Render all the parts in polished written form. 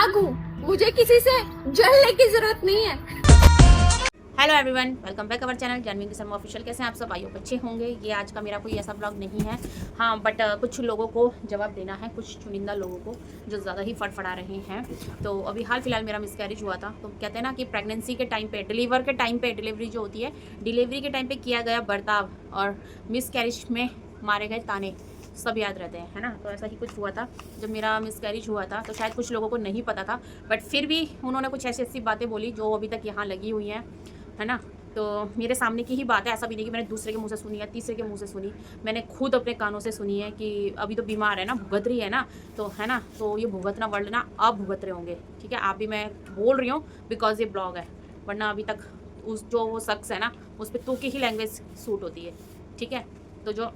आग हूँ, मुझे किसी से जलने की जरूरत नहीं है। Hello everyone, welcome back our channel Janvi की शर्मा ऑफिशियल। कैसे हैं आप सब? आई होप अच्छे होंगे। ये आज का मेरा कोई ऐसा ब्लॉग नहीं है, हाँ बट कुछ लोगों को जवाब देना है, कुछ चुनिंदा लोगों को जो ज़्यादा ही फड़फड़ा रहे हैं। तो अभी हाल फिलहाल मेरा मिसकैरेज हुआ था। तो कहते हैं ना कि प्रेगनेंसी के टाइम पे, डिलीवरी जो होती है, डिलीवरी के टाइम पे किया गया बर्ताव और मिसकैरेज में मारे गए ताने सब याद रहते हैं, है ना। तो ऐसा ही कुछ हुआ था जब मेरा मिसकैरेज हुआ था। तो शायद कुछ लोगों को नहीं पता था, बट फिर भी उन्होंने कुछ ऐसी ऐसी बातें बोली जो अभी तक यहाँ लगी हुई हैं, है ना। तो मेरे सामने की ही बात है, ऐसा भी नहीं कि मैंने दूसरे के मुंह से सुनी या तीसरे के मुंह से सुनी। मैंने खुद अपने कानों से सुनी है कि अभी तो बीमार है ना, भुगत रही है ना, तो है ना। तो ये भुगतना वर्ड ना आप भुगत रहे होंगे, ठीक है। आप भी, मैं बोल रही हूँ बिकॉज ये ब्लॉग है, वरना अभी तक उस जो वो शख्स है ना, उस पर तू की ही लैंग्वेज सूट होती है, ठीक है। तो जो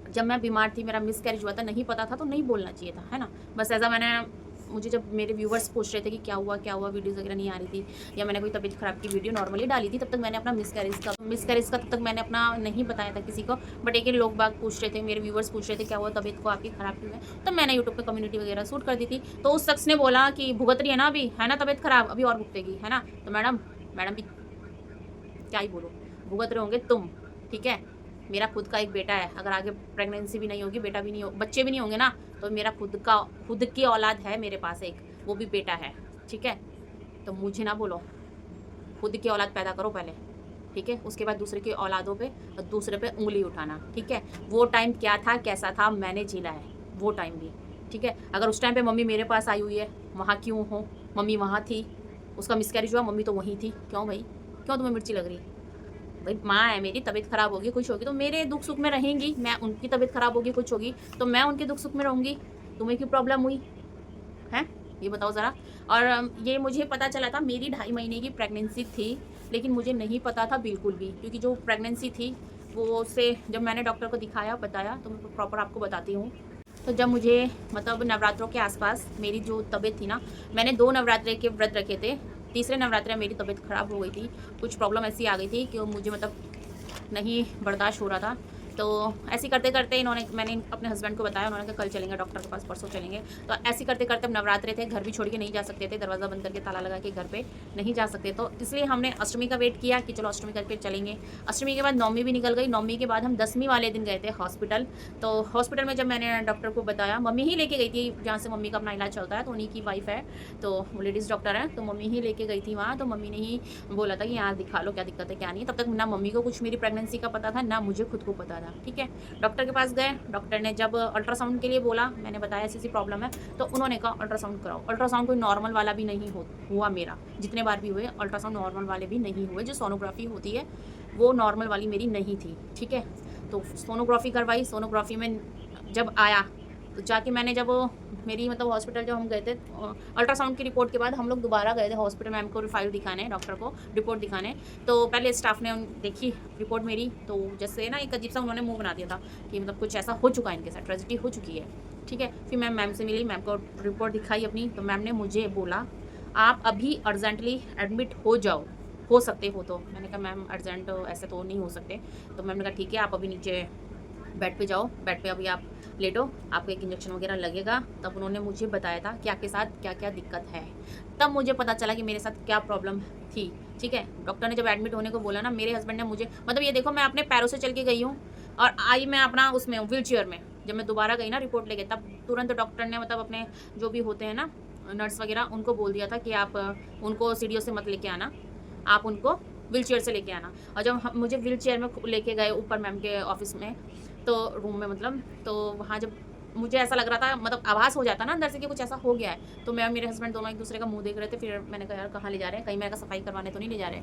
जब मैं बीमार थी, मेरा मिसकैरेज हुआ था, नहीं पता था तो नहीं बोलना चाहिए था, है ना। बस ऐसा मुझे जब मेरे व्यूवर्स पूछ रहे थे कि क्या हुआ वीडियोज़ वगैरह नहीं आ रही थी, या मैंने कोई तबीयत ख़राब की वीडियो नॉर्मली डाली थी, तब तक मैंने अपना मिसकैरेज का तब तक मैंने अपना नहीं बताया था किसी को। बट एक लोग बाग पूछ रहे थे, मेरे व्यूवर्स पूछ रहे थे क्या हुआ तबीयत को आपकी ख़राब क्यों है, तब मैंने यूट्यूब पे कम्युनिटी वगैरह शूट कर दी थी। तो उस शख्स ने बोला कि भुगत रही है ना अभी, है ना तबीयत ख़राब, अभी और भुगतेगी, है ना। तो मैडम भी क्या ही बोलो, भुगत रहे होंगे तुम, ठीक है। मेरा खुद का एक बेटा है, अगर आगे प्रेगनेंसी भी नहीं होगी, बेटा भी नहीं हो, बच्चे भी नहीं होंगे ना, तो मेरा खुद की औलाद है मेरे पास एक, वो भी बेटा है, ठीक है। तो मुझे ना बोलो, खुद की औलाद पैदा करो पहले, ठीक है। उसके बाद दूसरे की औलादों पे और दूसरे पे उंगली उठाना, ठीक है। वो टाइम क्या था, कैसा था, मैंने झेला है वो टाइम भी, ठीक है। अगर उस टाइम पे मम्मी मेरे पास आई हुई है, वहाँ क्यों हो, मम्मी वहाँ थी, उसका मिसकैरेज हुआ, मम्मी तो वहीं थी, क्यों भाई, क्यों तुम्हें मिर्ची लग रही? भाई माँ है मेरी, तबीयत ख़राब होगी कुछ होगी तो मेरे दुख सुख में रहेंगी, मैं उनकी तबीयत ख़राब होगी कुछ होगी तो मैं उनके दुख सुख में रहूँगी। तुम्हें क्यों प्रॉब्लम हुई है, ये बताओ ज़रा। और ये मुझे पता चला था, मेरी 2.5 महीने की प्रेगनेंसी थी, लेकिन मुझे नहीं पता था बिल्कुल भी, क्योंकि जो प्रेगनेंसी थी वो से जब मैंने डॉक्टर को दिखाया, बताया, तो मैं प्रॉपर आपको बताती हूँ। तो जब मुझे मतलब नवरात्रों के आसपास मेरी जो तबीयत थी ना, मैंने 2 नवरात्रे के व्रत रखे थे, तीसरे नवरात्रे मेरी तबीयत ख़राब हो गई थी, कुछ प्रॉब्लम ऐसी आ गई थी कि मुझे मतलब नहीं बर्दाश्त हो रहा था। तो ऐसे करते करते मैंने अपने हस्बैंड को बताया, उन्होंने कहा कल चलेंगे डॉक्टर के पास, परसों चलेंगे। तो ऐसे करते करते अब नवरात्रे थे, घर भी छोड़ के नहीं जा सकते थे, दरवाज़ा बंद करके ताला लगा के घर पे नहीं जा सकते, तो इसलिए हमने अष्टमी का वेट किया कि चलो अष्टमी करके चलेंगे। अष्टमी के बाद नवमी भी निकल गई, नवमी के बाद हम 10वीं वाले दिन गए थे हॉस्पिटल। तो हॉस्पिटल में जब मैंने डॉक्टर को बताया, मम्मी ही लेके गई थी, जहाँ से मम्मी का अपना इलाज चलता है, तो उन्हीं की वाइफ है, तो वो लेडीज़ डॉक्टर है, तो मम्मी ही लेके गई थी वहाँ। तो मम्मी ने ही बोला था कि यहाँ दिखा लो क्या दिक्कत है क्या नहीं। तब तक ना मम्मी को कुछ मेरी प्रेगनेंसी का पता था, ना मुझे खुद को पता था, ठीक है। डॉक्टर के पास गए, डॉक्टर ने जब अल्ट्रासाउंड के लिए बोला, मैंने बताया ऐसी प्रॉब्लम है, तो उन्होंने कहा अल्ट्रासाउंड कराओ। अल्ट्रासाउंड कोई नॉर्मल वाला भी नहीं हुआ मेरा, जितने बार भी हुए अल्ट्रासाउंड नॉर्मल वाले भी नहीं हुए, जो सोनोग्राफी होती है वो नॉर्मल वाली मेरी नहीं थी, ठीक है। तो सोनोग्राफी करवाई, सोनोग्राफी में जब आया तो जाके मैंने जब मेरी मतलब हॉस्पिटल जब हम गए थे, अल्ट्रासाउंड की रिपोर्ट के बाद हम लोग दोबारा गए थे हॉस्पिटल मैम को फाइल दिखाने, डॉक्टर को रिपोर्ट दिखाने। तो पहले स्टाफ ने देखी रिपोर्ट मेरी, तो जैसे ना एक अजीब सा उन्होंने मुंह बना दिया था कि मतलब कुछ ऐसा हो चुका है, इनके साथ ट्रेजेडी हो चुकी है, ठीक है। फिर मैं मैम से मिली, मैम को रिपोर्ट दिखाई अपनी, तो मैम ने मुझे बोला आप अभी अर्जेंटली एडमिट हो जाओ, हो सकते हो तो। मैंने कहा मैम अर्जेंट ऐसे तो नहीं हो सकते। तो मैम ने कहा ठीक है, आप अभी नीचे बेड पे जाओ, बेड पे अभी आप लेटो, आपको एक इंजेक्शन वगैरह लगेगा। तब उन्होंने मुझे बताया था कि आपके साथ क्या क्या दिक्कत है, तब मुझे पता चला कि मेरे साथ क्या प्रॉब्लम थी, ठीक है। डॉक्टर ने जब एडमिट होने को बोला ना, मेरे हस्बैंड ने मुझे मतलब ये देखो मैं अपने पैरों से चल के गई हूँ और आई मैं अपना उसमें हूँ व्हील चेयर में। जब मैं दोबारा गई ना रिपोर्ट लेके, तब तुरंत डॉक्टर ने मतलब अपने जो भी होते हैं ना नर्स वगैरह, उनको बोल दिया था कि आप उनको सीढ़ियों से मत लेके आना, आप उनको व्हील चेयर से लेके आना। और जब मुझे व्हील चेयर में लेके गए ऊपर मैम के ऑफिस में, तो रूम में मतलब, तो वहाँ जब मुझे ऐसा लग रहा था, मतलब आभास हो जाता ना अंदर से कि कुछ ऐसा हो गया है। तो मैं और मेरे हस्बैंड दोनों एक दूसरे का मुंह देख रहे थे। फिर मैंने कहा यार कहाँ ले जा रहे हैं, कहीं मैंने कहा सफाई करवाने तो नहीं ले जा रहे।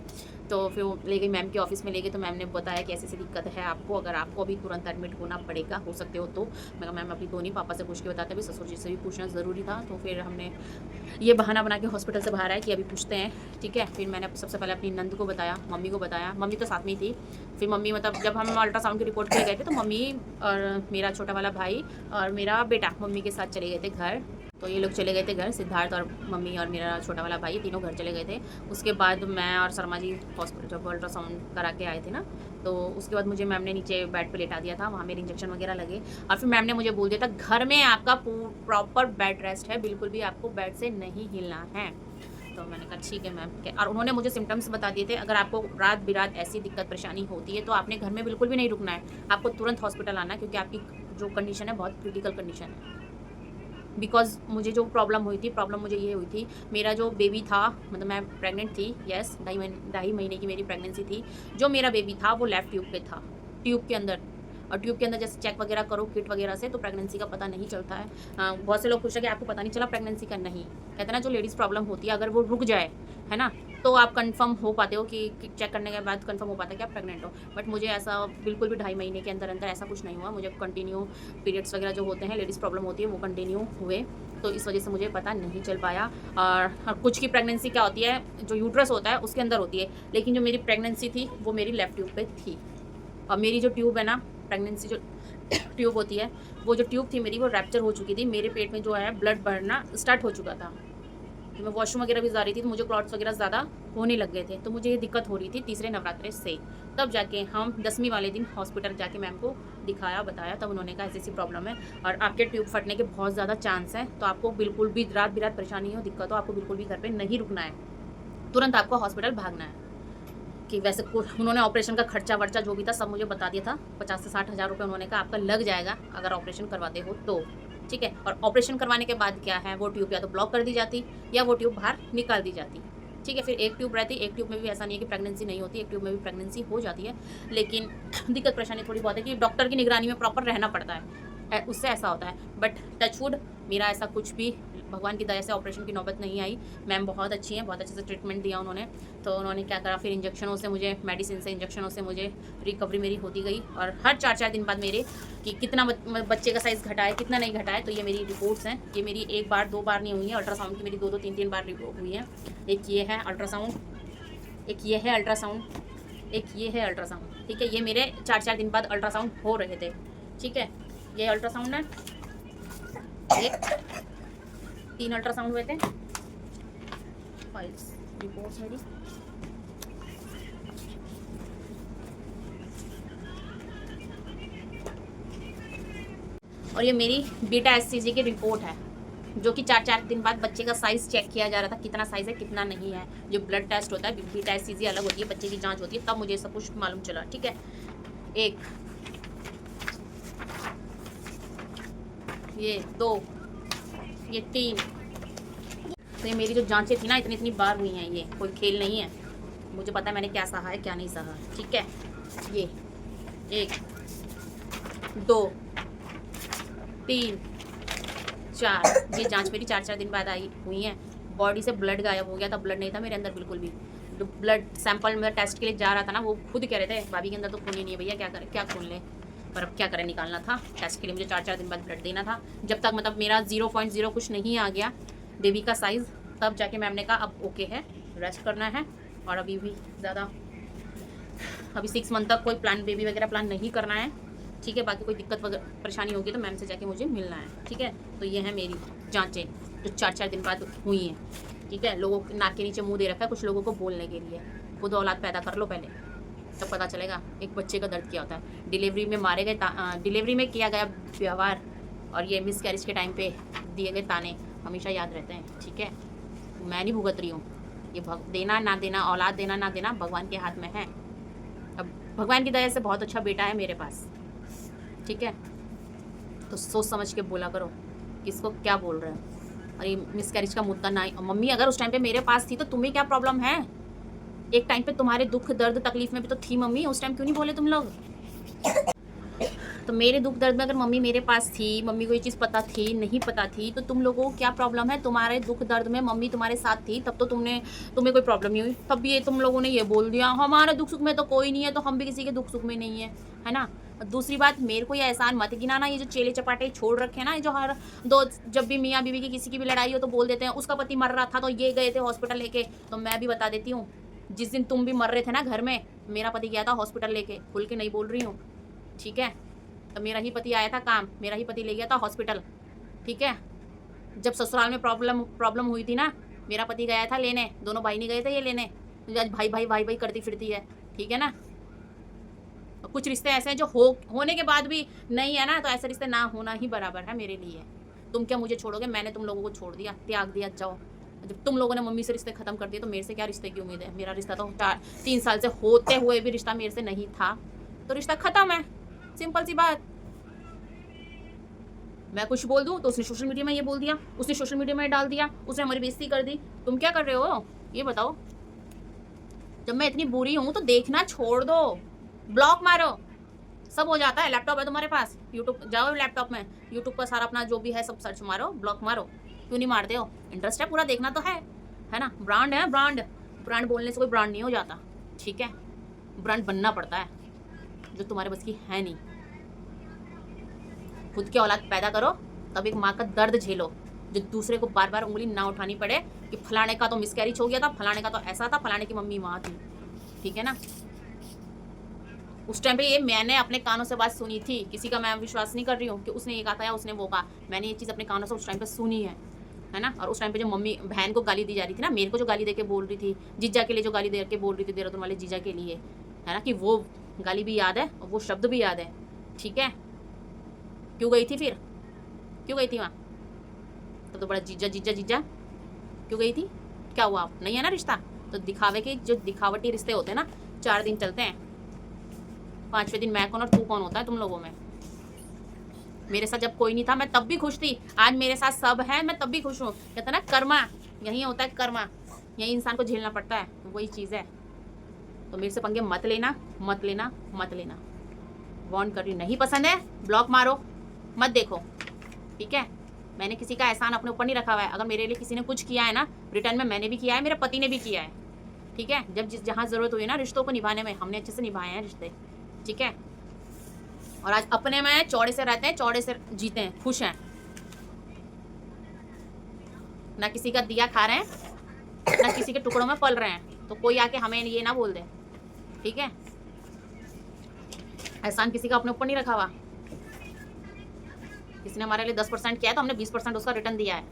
तो फिर वो ले गई मैम के ऑफिस में ले गई, तो मैम ने बताया कि ऐसी ऐसी दिक्कत है आपको, अगर आपको अभी तुरंत एडमिट होना पड़ेगा, हो सकते हो तो। मैं कहा मैम अपनी दोनों पापा से पूछ के बताते, अभी ससुर जी से भी पूछना ज़रूरी था। तो फिर हमने ये बहाना बना के हॉस्पिटल से बाहर आए कि अभी पूछते हैं, ठीक है। फिर मैंने सबसे पहले अपनी नंद को बताया, मम्मी को बताया, मम्मी तो साथ में ही थी। फिर मम्मी मतलब जब हम अल्ट्रासाउंड की रिपोर्ट के लिए गए थे, तो मम्मी और मेरा छोटा वाला भाई और मेरा बेटा मम्मी के साथ चले गए थे घर। तो ये लोग चले गए थे घर, सिद्धार्थ और मम्मी और मेरा छोटा वाला भाई, तीनों घर चले गए थे। उसके बाद मैं और शर्मा जी हॉस्पिटल जब अल्ट्रासाउंड करा के आए थे ना, तो उसके बाद मुझे मैम ने नीचे बेड पे लेटा दिया था, वहाँ मेरे इंजेक्शन वगैरह लगे और फिर मैम ने मुझे बोल दिया था घर में आपका प्रॉपर बेड रेस्ट है, बिल्कुल भी आपको बेड से नहीं हिलना है। तो मैंने कहा ठीक है मैम। और उन्होंने मुझे सिम्टम्स बता दिए थे, अगर आपको रात बिरात ऐसी दिक्कत परेशानी होती है तो आपने घर में बिल्कुल भी नहीं रुकना है, आपको तुरंत हॉस्पिटल आना है, क्योंकि आपकी जो कंडीशन है बहुत क्रिटिकल कंडीशन है। बिकॉज मुझे जो प्रॉब्लम हुई थी, प्रॉब्लम मुझे ये हुई थी, मेरा जो बेबी था, मतलब मैं प्रेग्नेंट थी, यस, 2.5 महीने की मेरी प्रेगनेंसी थी। जो मेरा बेबी था वो लेफ्ट ट्यूब पे था, ट्यूब के अंदर। और ट्यूब के अंदर जैसे चेक वगैरह करो किट वगैरह से, तो प्रेगनेंसी का पता नहीं चलता है। बहुत से लोग पूछते हैं कि आपको पता नहीं चला प्रेगनेंसी का। नहीं, कहते हैं ना जो लेडीज़ प्रॉब्लम होती है अगर वो रुक जाए, है ना, तो आप कंफर्म हो पाते हो कि चेक करने के बाद कंफर्म हो पाता है कि आप प्रेग्नेंट हो। बट मुझे ऐसा बिल्कुल भी 2.5 महीने के अंदर अंदर ऐसा कुछ नहीं हुआ। मुझे कंटिन्यू पीरियड्स वगैरह जो होते हैं, लेडीज़ प्रॉब्लम होती है, वो कंटिन्यू हुए, तो इस वजह से मुझे पता नहीं चल पाया। और कुछ की प्रेगनेंसी क्या होती है, जो यूट्रस होता है उसके अंदर होती है, लेकिन जो मेरी प्रेगनेंसी थी वो मेरी लेफ्ट ट्यूब पे थी। और मेरी जो ट्यूब है ना, प्रेगनेंसी जो ट्यूब होती है, वो जो ट्यूब थी मेरी वो रैप्चर हो चुकी थी। मेरे पेट में जो है ब्लड बढ़ना स्टार्ट हो चुका था। तो मैं वॉशरूम वगैरह भी जा रही थी तो मुझे क्लॉट्स वगैरह ज़्यादा होने लग गए थे, तो मुझे ये दिक्कत हो रही थी तीसरे नवरात्रे से। तब जाके हम 10वीं वाले दिन हॉस्पिटल जाके मैम को दिखाया, बताया, तब उन्होंने कहा ऐसी प्रॉब्लम है और आपके ट्यूब फटने के बहुत ज़्यादा चांस हैं, तो आपको बिल्कुल भी रात बिरात परेशानी हो, दिक्कत हो, आपको बिल्कुल भी घर पर नहीं रुकना है, तुरंत आपको हॉस्पिटल भागना है। कि वैसे उन्होंने ऑपरेशन का खर्चा वर्चा जो भी था सब मुझे बता दिया था। 50 से 60 हज़ार रुपये उन्होंने कहा आपका लग जाएगा अगर ऑपरेशन करवाते हो तो, ठीक है। और ऑपरेशन करवाने के बाद क्या है, वो ट्यूब या तो ब्लॉक कर दी जाती या वो ट्यूब बाहर निकाल दी जाती, ठीक है। फिर एक ट्यूब रहती, एक ट्यूब में भी ऐसा नहीं है कि प्रेगनेंसी नहीं होती, एक ट्यूब में भी प्रेगनेंसी हो जाती है, लेकिन दिक्कत परेशानी थोड़ी बहुत है कि डॉक्टर की निगरानी में प्रॉपर रहना पड़ता है, उससे ऐसा होता है। बट टचवुड मेरा ऐसा कुछ भी भगवान की दया से ऑपरेशन की नौबत नहीं आई। मैम बहुत अच्छी हैं, बहुत अच्छे से ट्रीटमेंट दिया उन्होंने। तो उन्होंने क्या करा, फिर इंजेक्शनों से मुझे, मेडिसिन से, इंजेक्शनों से मुझे रिकवरी मेरी होती गई। और हर 4-4 दिन बाद मेरे कि कितना बच्चे का साइज़ घटा है, कितना नहीं घटा है, तो ये मेरी रिपोर्ट्स हैं। ये मेरी 1 बार 2 बार नहीं हुई है, अल्ट्रासाउंड की मेरी 2-2 3-3 बार रिपोर्ट हुई है। एक ये है अल्ट्रासाउंड, एक ये है अल्ट्रासाउंड, एक ये है अल्ट्रासाउंड, ठीक है। ये मेरे 4-4 दिन बाद अल्ट्रासाउंड हो रहे थे, ठीक है। ये अल्ट्रासाउंड है, एक 3 अल्ट्रासाउंड हुए थे। फाइल्स रिपोर्ट्स मेरी, और ये मेरी बीटा एससीजी की रिपोर्ट है, जो कि 4-4 दिन बाद बच्चे का साइज़ चेक किया जा रहा था, कितना साइज़ है कितना नहीं है। जो ब्लड टेस्ट होता है, बीटा एससीजी अलग होती है, बच्चे की जांच होती है, तब मुझे सब कुछ मालूम चला, ठीक है। एक, ये 2, ये 3। तो ये मेरी जो जांचें थी ना, इतनी बार हुई हैं, ये कोई खेल नहीं है। मुझे पता है मैंने क्या सहा है क्या नहीं सहा, ठीक है। ये 1, 2, 3, 4, ये जांच मेरी 4-4 दिन बाद आई हुई है। बॉडी से ब्लड गायब हो गया था, ब्लड नहीं था मेरे अंदर बिल्कुल भी। जो ब्लड सैंपल मेरा टेस्ट के लिए जा रहा था ना, वो खुद कह रहे थे भाभी के अंदर तो खून ही नहीं है भैया, क्या करें, क्या खून लें। पर अब क्या करें, निकालना था टेस्ट के लिए, मुझे 4-4 दिन बाद ब्लड देना था। जब तक मतलब मेरा 0.0 कुछ नहीं आ गया बेबी का साइज़, तब जाके मैम ने कहा अब ओके है, रेस्ट करना है। और अभी भी ज़्यादा, अभी 6 मंथ तक कोई प्लान, बेबी वगैरह प्लान नहीं करना है, ठीक है। बाकी कोई दिक्कत परेशानी होगी तो मैम से जाके मुझे मिलना है, ठीक है। तो ये है मेरी जांचें जो 4-4 दिन बाद हुई हैं, ठीक है। लोगों के नाक के नीचे मुंह दे रखा है कुछ लोगों को बोलने के लिए, खुद औलाद पैदा कर लो पहले, तब पता चलेगा एक बच्चे का दर्द क्या होता है। डिलीवरी में मारे गए, डिलीवरी में किया गया व्यवहार और ये मिस कैरेज के टाइम पे दिए गए ताने हमेशा याद रहते हैं, ठीक है। मैं नहीं भुगत रही हूँ, ये देना ना देना, औलाद देना ना देना भगवान के हाथ में है। अब भगवान की दया से बहुत अच्छा बेटा है मेरे पास, ठीक है। तो सोच समझ के बोला करो किसको क्या बोल रहे हैं। और ये मिस कैरेज का मुद्दा ना, मम्मी अगर उस टाइम पे मेरे पास थी तो तुम्हें क्या प्रॉब्लम है? एक टाइम पे तुम्हारे दुख दर्द तकलीफ में भी तो थी मम्मी, उस टाइम क्यों नहीं बोले तुम लोग? तो मेरे दुख दर्द में अगर मम्मी मेरे पास थी, मम्मी को ये चीज़ पता थी, नहीं पता थी, तो तुम लोगों को क्या प्रॉब्लम है? तुम्हारे दुख दर्द में मम्मी तुम्हारे साथ थी, तब तो तुम्हें कोई प्रॉब्लम नहीं हुई। तब भी ये तुम लोगों ने ये बोल दिया हमारे दुख सुख में तो कोई नहीं है, तो हम भी किसी के दुख सुख में नहीं है ना। दूसरी बात, मेरे को ये एहसान मत गिनाना, ये जो चेले चपाटे छोड़ रखे हैं ना, ये जो हर दो जब भी मियाँ बीवी की किसी की भी लड़ाई हो तो बोल देते हैं उसका पति मर रहा था तो ये गए थे हॉस्पिटल लेके। तो मैं भी बता देती हूँ, जिस दिन तुम भी मर रहे थे ना घर में, मेरा पति गया था हॉस्पिटल लेके, खुल के नहीं बोल रही हूँ, ठीक है। तो मेरा ही पति आया था काम, मेरा ही पति ले गया था हॉस्पिटल, ठीक है। जब ससुराल में प्रॉब्लम हुई थी ना, मेरा पति गया था लेने, दोनों भाई नहीं गए थे ये लेने, आज भाई भाई भाई भाई करती फिरती है, ठीक है ना। कुछ रिश्ते ऐसे हैं जो होने के बाद भी नहीं है ना, तो ऐसे रिश्ते ना होना ही बराबर है मेरे लिए। तुम क्या मुझे छोड़ोगे, मैंने तुम लोगों को छोड़ दिया, त्याग दिया, जाओ। जब तुम लोगों ने मम्मी से रिश्ते खत्म कर दिए तो मेरे से क्या रिश्ते की उम्मीद है। मेरा रिश्ता तो 3 साल से होते हुए भी रिश्ता मेरे से नहीं था, तो रिश्ता खत्म है, सिंपल सी बात। मैं कुछ बोल दूं तो उसने सोशल मीडिया में ये बोल दिया, उसने सोशल मीडिया में डाल दिया, उसने हमारी बेइज्जती कर दी। तुम क्या कर रहे हो ये बताओ। जब मैं इतनी बुरी हूं तो देखना छोड़ दो, ब्लॉक मारो, सब हो जाता है। लैपटॉप है तुम्हारे पास, यूट्यूब जाओ, लैपटॉप में यूट्यूब पर सारा अपना जो भी है सब सर्च मारो, ब्लॉक मारो। क्यों नहीं मारते हो? इंटरेस्ट है पूरा, देखना तो है ना। ब्रांड है, ब्रांड बोलने से कोई ब्रांड नहीं हो जाता, ठीक है। ब्रांड बनना पड़ता है, जो तुम्हारे बस की है नहीं। खुद की औलाद पैदा करो, तब एक माँ का दर्द झेलो, जो दूसरे को बार बार उंगली ना उठानी पड़े कि फलाने का तो मिसकैरेज हो गया था, फलाने का तो ऐसा था, फलाने की मम्मी वहाँ थी, ठीक है ना। उस टाइम पे ये मैंने अपने कानों से बात सुनी थी, किसी का मैं विश्वास नहीं कर रही हूँ कि उसने ये कहा था या उसने वो कहा। मैंने ये चीज़ अपने कानों से उस टाइम पे सुनी है ना। और उस टाइम पे जो मम्मी बहन को गाली दी जा रही थी ना, मेरे को जो गाली दे के बोल रही थी, जीजा के लिए जो गाली दे के बोल रही थी, देहरादून वाले जीजा के लिए, है ना, कि वो गाली भी याद है और वो शब्द भी याद है, ठीक है। क्यों गई थी फिर, क्यों गई थी वहाँ? तो बड़ा जीजा जीजा जीजा क्यों गई थी? क्या हुआ? नहीं है ना रिश्ता। तो दिखावे के जो दिखावटी रिश्ते होते हैं ना, 4 दिन चलते हैं, 5वें दिन मैं कौन और तू कौन होता है तुम लोगों में। मेरे साथ जब कोई नहीं था मैं तब भी खुश थी, आज मेरे साथ सब है मैं तब भी खुश हूँ। कहते ना कर्मा, यही होता है कर्मा, यही इंसान को झेलना पड़ता है, वही चीज़ है। तो मेरे से पंगे मत लेना, मत लेना, मत लेना। वार्न कर रही, नहीं पसंद है ब्लॉक मारो, मत देखो, ठीक है। मैंने किसी का एहसान अपने ऊपर नहीं रखा हुआ है। अगर मेरे लिए किसी ने कुछ किया है ना, रिटर्न में मैंने भी किया है, मेरे पति ने भी किया है, ठीक है। जब जहाँ ज़रूरत हुई ना रिश्तों को निभाने में, हमने अच्छे से निभाए हैं रिश्ते, ठीक है। और आज अपने में चौड़े से रहते हैं, चौड़े से जीते हैं, खुश हैं, ना किसी का दिया खा रहे हैं, ना किसी के टुकड़ों में पल रहे हैं। तो कोई आके हमें ये ना बोल दे, ठीक है। एहसान किसी का अपने ऊपर नहीं रखा हुआ। किसी ने हमारे लिए 10% किया है तो हमने 20% उसका रिटर्न दिया है।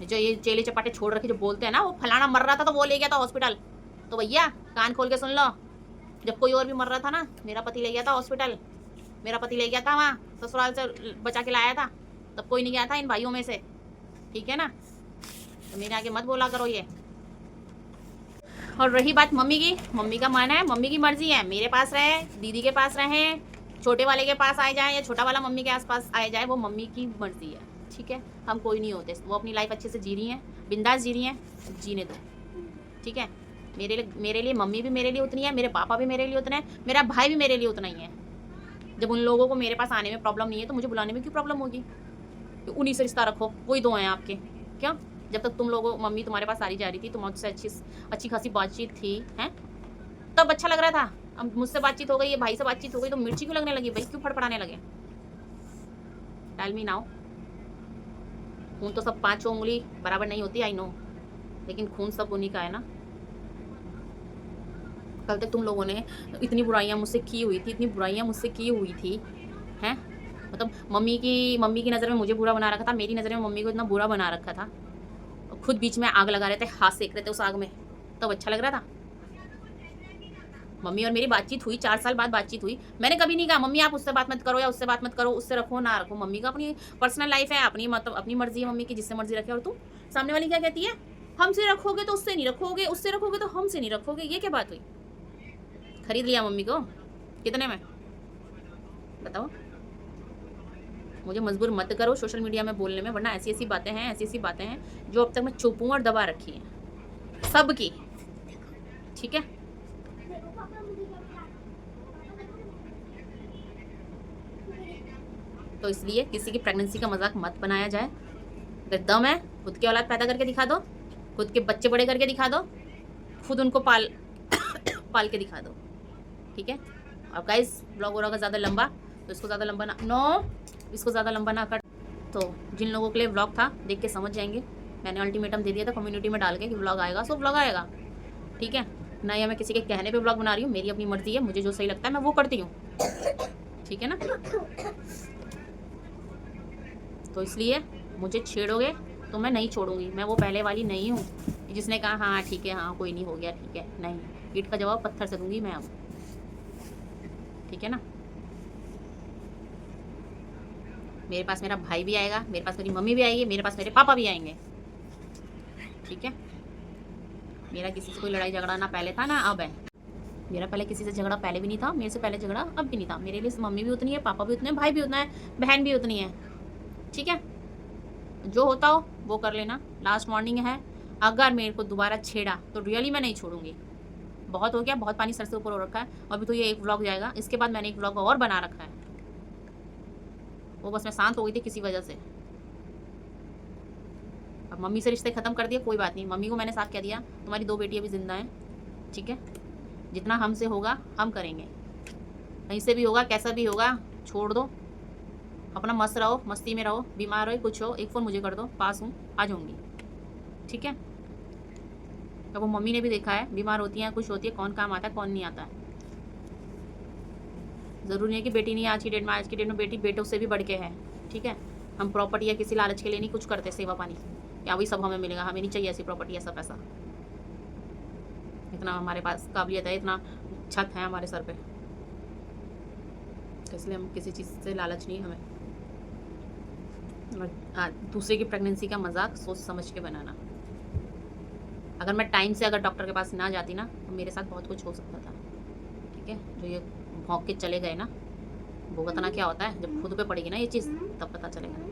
जो ये चेले चपाटे छोड़ रखे जो बोलते हैं ना, वो फलाना मर रहा था तो वो ले गया था हॉस्पिटल, तो भैया कान खोल के सुन लो। जब कोई और भी मर रहा था ना, मेरा पति ले गया था हॉस्पिटल, मेरा पति ले गया था वहाँ ससुराल से बचा के लाया था, तब कोई नहीं गया था इन भाइयों में से, ठीक है ना। तो मेरे आगे मत बोला करो ये। और रही बात मम्मी की, मम्मी का मन है, मम्मी की मर्जी है, मेरे पास रहे, दीदी के पास रहे, छोटे वाले के पास आए जाए या छोटा वाला मम्मी के आसपास आए जाए, वो मम्मी की मर्जी है, ठीक है। हम कोई नहीं होते, वो अपनी लाइफ अच्छे से जी रही हैं, बिंदास जी रही हैं, जीने दो, ठीक है। मेरे लिए मम्मी भी मेरे लिए उतनी है, मेरे पापा भी मेरे लिए उतने हैं, मेरा भाई भी मेरे लिए उतना ही है। जब उन लोगों को मेरे पास आने में प्रॉब्लम नहीं है तो मुझे बुलाने में क्यों प्रॉब्लम होगी? उन्हीं से रिश्ता रखो, वही 2 हैं आपके। क्यों? जब तक तुम लोगों मम्मी तुम्हारे पास सारी जा रही थी, तुमसे अच्छी खासी बातचीत थी, हैं, तब अच्छा लग रहा था। अब मुझसे बातचीत हो गई है, भाई से बातचीत हो गई, तो मिर्ची क्यों लगने लगी भाई? क्यों फड़फड़ाने लगे? Tell me now. खून तो सब 5 उंगली बराबर नहीं होती, आई नो, लेकिन खून सब उन्हीं का है ना। कल तक तुम लोगों ने इतनी बुराइयां मुझसे की हुई थी, इतनी बुराइयां मुझसे की हुई थी, हैं, मतलब मम्मी की नज़र में मुझे बुरा बना रखा था, मेरी नज़र में मम्मी को इतना बुरा बना रखा था, खुद बीच में आग लगा रहे थे, हाथ सेक रहे थे उस आग में, तब अच्छा लग रहा था। मम्मी और मेरी बातचीत हुई, 4 साल बाद बातचीत हुई, मैंने कभी नहीं कहा मम्मी आप उससे बात मत करो या उससे बात मत करो, उससे रखो ना रखो। मम्मी का अपनी पर्सनल लाइफ है, अपनी मतलब अपनी मर्जी है मम्मी की, जिससे मर्जी रखे। और तुम सामने वाली क्या कहती है, हमसे रखोगे तो उससे नहीं रखोगे, उससे रखोगे तो हमसे नहीं रखोगे, ये क्या बात हुई? खरीद लिया मम्मी को, कितने में बताओ? मुझे मजबूर मत करो सोशल मीडिया में बोलने में, वरना ऐसी ऐसी बातें हैं, ऐसी ऐसी बातें हैं जो अब तक मैं चुप हूँ और दबा रखी है सबकी, ठीक है। तो इसलिए किसी की प्रेगनेंसी का मजाक मत बनाया जाए। अगर दम है खुद की औलाद पैदा करके दिखा दो, खुद के बच्चे बड़े करके दिखा दो, खुद उनको पाल के दिखा दो, ठीक है। और गाइस ब्लॉग हो रहा होगा ज़्यादा लंबा, तो इसको ज़्यादा लंबा ना इसको ज़्यादा लंबा ना कर। तो जिन लोगों के लिए व्लॉग था देख के समझ जाएंगे, मैंने अल्टीमेटम दे दिया था कम्युनिटी में डाल के कि व्लॉग आएगा, सो व्लॉग आएगा, ठीक है ना। या मैं किसी के कहने पे व्लॉग बना रही हूँ, मेरी अपनी मर्जी है, मुझे जो सही लगता है मैं वो करती हूँ, ठीक है ना। तो इसलिए मुझे छेड़ोगे तो मैं नहीं छोड़ूंगी। मैं वो पहले वाली नहीं हूँ जिसने कहा हाँ ठीक है, हाँ कोई नहीं, हो गया ठीक है। नहीं, ईंट का जवाब पत्थर से दूंगी मैं अब, ठीक है ना। मेरे पास मेरा भाई भी आएगा, मेरे पास मेरी मम्मी भी आएगी, मेरे पास मेरे पापा भी आएंगे, ठीक है। मेरा किसी से कोई लड़ाई झगड़ा ना पहले था ना अब है। मेरा पहले किसी से झगड़ा पहले भी नहीं था, मेरे से पहले झगड़ा अब भी नहीं था। मेरे लिए मम्मी भी उतनी है, पापा भी उतने हैं, भाई भी उतना है, बहन भी उतनी है, ठीक है। जो होता हो वो कर लेना। लास्ट वार्निंग है, अगर मेरे को दोबारा छेड़ा तो रियली मैं नहीं छोड़ूंगी। बहुत हो गया, बहुत पानी सर से ऊपर हो रखा है। अभी तो ये एक व्लॉग जाएगा, इसके बाद मैंने एक व्लॉग और बना रखा है, वो बस मैं शांत हो गई थी किसी वजह से। अब मम्मी से रिश्ते ख़त्म कर दिए, कोई बात नहीं। मम्मी को मैंने साफ कह दिया तुम्हारी 2 बेटियां भी जिंदा हैं, ठीक है। जितना हमसे होगा हम करेंगे, कहीं से भी होगा कैसा भी होगा, छोड़ दो। अपना मस्त रहो, मस्ती में रहो, बीमार हो कुछ हो एक फ़ोन मुझे कर दो, पास हूँ, आ जाऊँगी, ठीक है। तो वो मम्मी ने भी देखा है, बीमार होती हैं कुछ होती है, कौन काम आता है कौन नहीं आता है। ज़रूरी नहीं है कि बेटी नहीं है आज की डेट में। आज की डेट में बेटी बेटों से भी बढ़ के है, ठीक है। हम प्रॉपर्टी या किसी लालच के लिए नहीं कुछ करते, सेवा पानी क्या वही सब हमें मिलेगा, हमें नहीं चाहिए ऐसी प्रॉपर्टी, ऐसा पैसा। इतना हमारे पास काबिलियत है, इतना छत है हमारे सर पे, इसलिए हम किसी चीज़ से लालच नहीं हमें। दूसरे की प्रेगनेंसी का मजाक सोच समझ के बनाना। अगर मैं टाइम से अगर डॉक्टर के पास ना जाती ना तो मेरे साथ बहुत कुछ हो सकता था, ठीक है। जो ये भौंक के चले गए ना, भुगतना क्या होता है, जब खुद पे पड़ेगी ना ये चीज़ तब पता चलेगा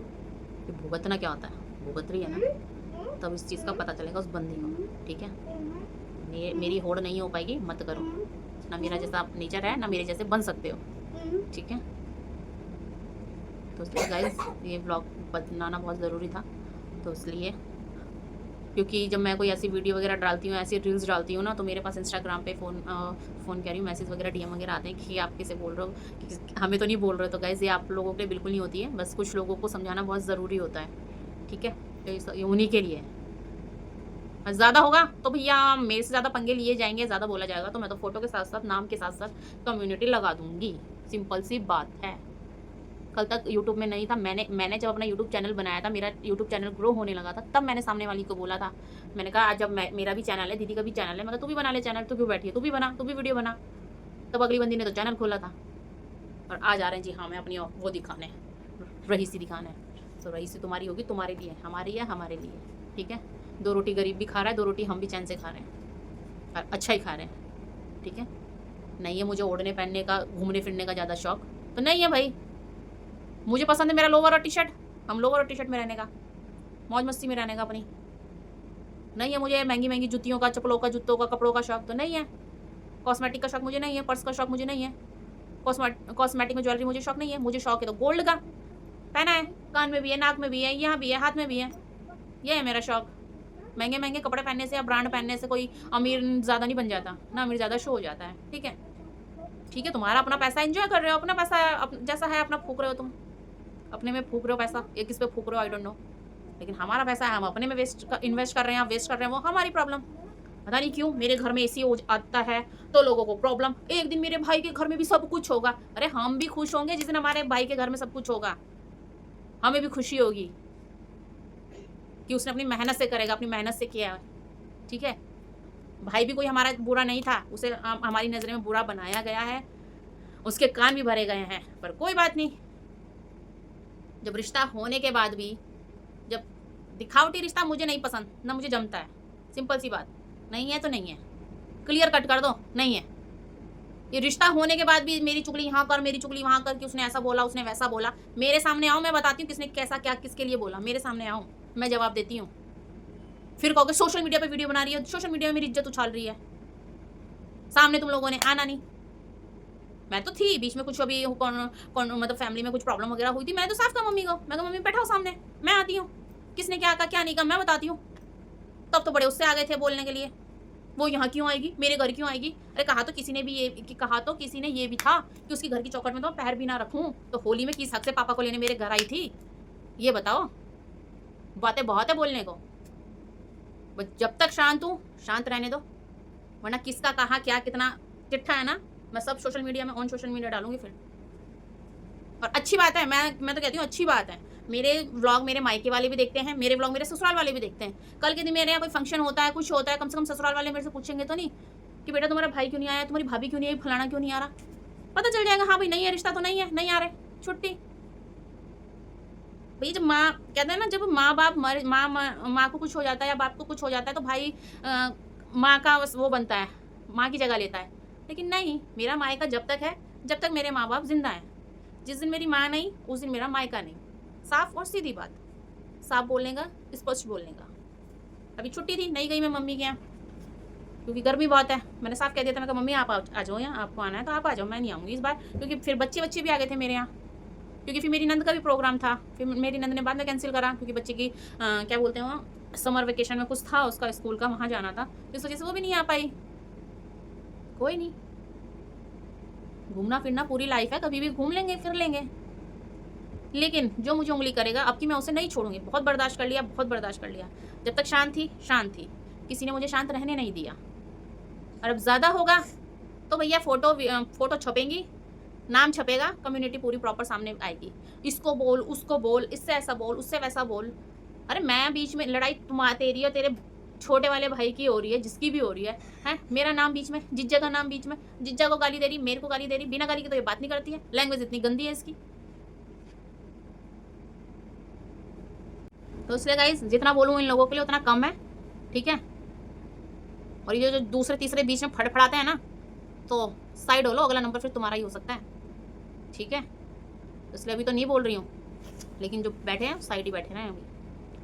कि भुगतना क्या होता है। भुगत रही है ना, तब इस चीज़ का पता चलेगा उस बंदी को, ठीक है। मेरी होड़ नहीं हो पाएगी, मत करो ना। मेरा जैसा नेचर है ना मेरे जैसे बन सकते हो, ठीक है। तो इसलिए गाइस ये ब्लॉग बनाना बहुत ज़रूरी था, तो इसलिए क्योंकि जब मैं कोई ऐसी वीडियो वगैरह डालती हूँ, ऐसी रील्स डालती हूँ ना, तो मेरे पास इंस्टाग्राम पे फ़ोन कह रही हूँ, मैसेज वगैरह डीएम वगैरह आते हैं कि आप किसे बोल रहे हो, कि हमें तो नहीं बोल रहे। तो गाइस ये आप लोगों के लिए बिल्कुल नहीं होती है, बस कुछ लोगों को समझाना बहुत ज़रूरी होता है, ठीक है। तो ये उन्हीं के लिए ज़्यादा होगा तो भैया मेरे से ज़्यादा पंगे लिए जाएंगे, ज़्यादा बोला जाएगा तो मैं तो फ़ोटो के साथ साथ नाम के साथ साथ कम्युनिटी लगा दूँगी, सिंपल सी बात है। कल तक यूट्यूब में नहीं था, मैंने जब अपना यूट्यूब चैनल बनाया था, मेरा यूट्यूब चैनल ग्रो होने लगा था, तब मैंने सामने वाली को बोला था, मैंने कहा आज जब मेरा भी चैनल है, दीदी का भी चैनल है, मैं तू भी बना ले चैनल, तू क्यों बैठी है, तू भी बना, तू भी वीडियो बना। तब अगली बंदी ने तो चैनल खोला था और आज आ रहे हैं जी हाँ मैं अपनी वो दिखाने, रईसी दिखाने। तो रईसी तुम्हारी होगी तुम्हारे लिए, हमारी है हमारे लिए, ठीक है। 2 रोटी गरीब भी खा रहा है, 2 रोटी हम भी चैन से खा रहे हैं और अच्छा ही खा रहे हैं, ठीक है। नहीं है मुझे ओढ़ने पहनने का, घूमने फिरने का ज़्यादा शौक तो नहीं है भाई। मुझे पसंद है मेरा लोवर और टी शर्ट, हम लोवर और टी शर्ट में रहने का, मौज मस्ती में रहने का अपनी। नहीं है मुझे महंगी महंगी जूतियों का, चप्पलों का, जूतों का, कपड़ों का शौक तो नहीं है। कॉस्मेटिक का शौक मुझे नहीं है, पर्स का शौक मुझे नहीं है, कॉस्मेटिक में ज्वेलरी मुझे शौक नहीं है। मुझे शौक है तो गोल्ड का पहना है, कान में भी है, नाक में भी है, यहाँ भी है, हाथ में भी है, ये है मेरा शौक। महंगे महंगे कपड़े पहनने से या ब्रांड पहनने से कोई अमीर ज़्यादा नहीं बन जाता ना, अमीर ज़्यादा शो हो जाता है, ठीक है। ठीक है, तुम्हारा अपना पैसा एंजॉय कर रहे हो, अपना पैसा जैसा है अपना फूक रहे हो, तुम अपने में फूक रहे हो पैसा, ये किस पे फूक रहे हो आई डोंट नो, लेकिन हमारा पैसा है हम अपने में इन्वेस्ट कर रहे हैं, वेस्ट कर रहे हैं, वो हमारी प्रॉब्लम। पता नहीं क्यों मेरे घर में एसी आता है तो लोगों को प्रॉब्लम, एक दिन मेरे भाई के घर में भी सब कुछ होगा। अरे हम भी खुश होंगे जिस दिन हमारे भाई के घर में सब कुछ होगा, हमें भी खुशी होगी कि उसने अपनी मेहनत से करेगा, अपनी मेहनत से किया है, ठीक है। भाई भी कोई हमारा बुरा नहीं था, उसे हमारी नज़र में बुरा बनाया गया है, उसके कान भी भरे गए हैं, पर कोई बात नहीं। जब रिश्ता होने के बाद भी, जब दिखावटी रिश्ता मुझे नहीं पसंद ना मुझे जमता है, सिंपल सी बात, नहीं है तो नहीं है, क्लियर कट कर दो, नहीं है। ये रिश्ता होने के बाद भी मेरी चुगली यहाँ कर, मेरी चुगली वहाँ कर, कि उसने ऐसा बोला, उसने वैसा बोला, मेरे सामने आओ, मैं बताती हूँ किसने कैसा क्या किसके लिए बोला, मेरे सामने आओ, मैं जवाब देती हूँ। फिर कहोगे सोशल मीडिया पे वीडियो बना रही है, सोशल मीडिया में मेरी इज्जत उछाल रही है, सामने तुम लोगों ने आना नहीं। मैं तो थी बीच में कुछ अभी कौन मतलब फैमिली में कुछ प्रॉब्लम वगैरह हुई थी, मैं तो साफ कहा मम्मी को, मैं कहा मम्मी बैठाओ सामने, मैं आती हूँ, किसने क्या कहा क्या नहीं कहा मैं बताती हूँ। तब तो बड़े उससे आ गए थे बोलने के लिए, वो यहाँ क्यों आएगी, मेरे घर क्यों आएगी। अरे कहा तो किसी ने भी था कि उसकी घर की चौखट में तो पैर भी ना रखूँ, तो होली में किस हक से पापा को लेने मेरे घर आई थी, ये बताओ। बातें बहुत है बोलने को, बस जब तक शांत हूँ शांत रहने दो, वरना किसका कहा क्या कितना चिट्ठा है ना, मैं सब सोशल मीडिया में ऑन सोशल मीडिया डालूंगी फिर। और अच्छी बात है, मैं तो कहती हूँ अच्छी बात है, मेरे व्लॉग मेरे मायके वाले भी देखते हैं, मेरे व्लॉग मेरे ससुराल वाले भी देखते हैं। कल के दिन मेरे यहाँ कोई फंक्शन होता है, कुछ होता है, कम से कम ससुराल वाले मेरे से पूछेंगे तो नहीं कि बेटा तुम्हारा भाई क्यों नहीं आया, तुम्हारी भाभी क्यों नहीं आई, फलाना क्यों नहीं आ रहा। पता चल जाएगा हाँ भाई नहीं है, रिश्ता तो नहीं है, नहीं आ रहे, छुट्टी। भाई जब माँ कहते हैं ना, जब माँ बाप माँ को कुछ हो जाता है या बाप को कुछ हो जाता है तो भाई माँ का वो बनता है, माँ की जगह लेता है। लेकिन नहीं, मेरा मायका जब तक है जब तक मेरे माँ बाप जिंदा हैं। जिस दिन मेरी माँ नहीं उस दिन मेरा मायका नहीं। साफ और सीधी बात, साफ बोलने का, स्पष्ट बोलने का। अभी छुट्टी थी, नहीं गई मैं मम्मी के यहाँ क्योंकि गर्मी बहुत है। मैंने साफ कह दिया था, मैं कहा मम्मी आप आ जाओ, यहाँ आपको आना है तो आप आ जाओ, मैं नहीं आऊँगी इस बार, क्योंकि फिर बच्चे भी आ गए थे मेरे यहाँ। क्योंकि फिर मेरी नंद का भी प्रोग्राम था, फिर मेरी नंद ने बाद में कैंसिल करा क्योंकि बच्चे की क्या बोलते हैं वो समर वेकेशन में कुछ था उसका स्कूल का, वहाँ जाना था, इस वजह से वो भी नहीं आ पाई। कोई नहीं, घूमना फिरना पूरी लाइफ है, कभी भी घूम लेंगे फिर लेंगे। लेकिन जो मुझे उंगली करेगा अब की मैं उसे नहीं छोड़ूंगी। बहुत बर्दाश्त कर लिया, बहुत बर्दाश्त कर लिया। जब तक शांत थी, किसी ने मुझे शांत रहने नहीं दिया। और अब ज़्यादा होगा तो भैया फोटो छपेंगी, नाम छपेगा, कम्युनिटी पूरी प्रॉपर सामने आएगी। इसको बोल, उसको बोल, इससे ऐसा बोल, उससे वैसा बोल। अरे मैं बीच में, लड़ाई तेरी और तेरे छोटे वाले भाई की हो रही है, जिसकी भी हो रही है, मेरा नाम बीच में, जिज्जा का नाम बीच में, जिज्जा को गाली दे रही, मेरे को गाली दे रही, बिना गाली की तो ये बात नहीं करती है। लैंग्वेज इतनी गंदी है इसकी। तो इसलिए गाइस जितना बोलूँ इन लोगों के लिए उतना कम है, ठीक है। और ये जो दूसरे तीसरे बीच में फड़फड़ाते हैं ना, तो साइड हो लो, अगला नंबर फिर तुम्हारा ही हो सकता है, ठीक है। इसलिए अभी तो नहीं बोल रही हूँ, लेकिन जो बैठे हैं साइड ही बैठे हैं अभी।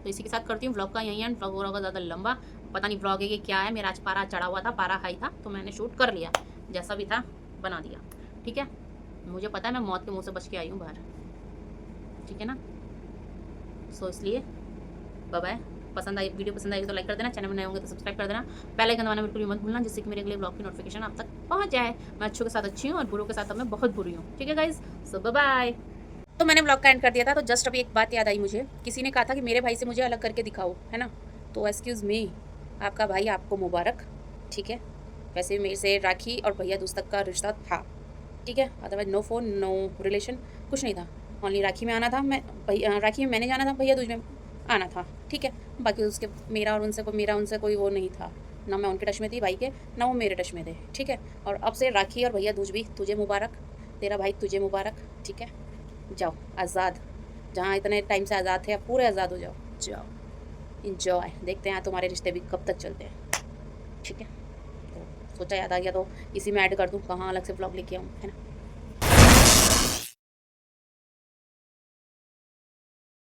तो इसी के साथ करती हूँ व्लॉग का यही एंड। व्लॉग होगा ज़्यादा लंबा, पता नहीं व्लॉग है कि क्या है। मेरा आज पारा चढ़ा हुआ था, पारा हाई था, तो मैंने शूट कर लिया, जैसा भी था बना दिया, ठीक है। मुझे पता है मैं मौत के मुँह से बच के आई हूँ बाहर, ठीक है ना। सो इसलिए बाय। वीडियो पसंद आई तो लाइक कर देना, चैनल में नए होंगे तो सब्सक्राइब कर देना, बेल आइकन दबाना बिल्कुल भी मत भूलना, जिससे कि मेरे अगले ब्लॉग की नोटिफिकेशन आप तक पहुंच जाए। मैं अच्छों के साथ अच्छी हूँ और बुरों के साथ अब मैं बहुत बुरी हूँ, ठीक है गाइज। सो बाय। तो मैंने ब्लॉग का एंड कर दिया था, तो जस्ट अभी एक बात याद आई मुझे। किसी ने कहा था कि मेरे भाई से मुझे अलग करके दिखाओ, है ना। तो एक्सक्यूज़ मी, आपका भाई आपको मुबारक, ठीक है। वैसे मेरे से राखी और भैया दूज तक का रिश्ता था, ठीक है। Otherwise no phone, no relation, कुछ नहीं था। ओनली राखी में आना था, राखी में मैंने जाना था, भैया दूज में आना था, ठीक है। बाकी उसके मेरा उनसे कोई वो नहीं था, ना मैं उनके टच में थी भाई के, ना वो मेरे टच में थे, ठीक है। और अब से राखी और भैया दूज भी तुझे मुबारक, तेरा भाई तुझे मुबारक, ठीक है। जाओ आज़ाद, जहाँ इतने टाइम से आज़ाद थे अब पूरे आज़ाद हो जाओ, इंजॉय। देखते हैं तुम्हारे रिश्ते भी कब तक चलते हैं, ठीक है। तो सोचा याद आ गया तो इसी में ऐड कर दूँ, कहाँ अलग से ब्लॉग लेके आऊँ, है ना।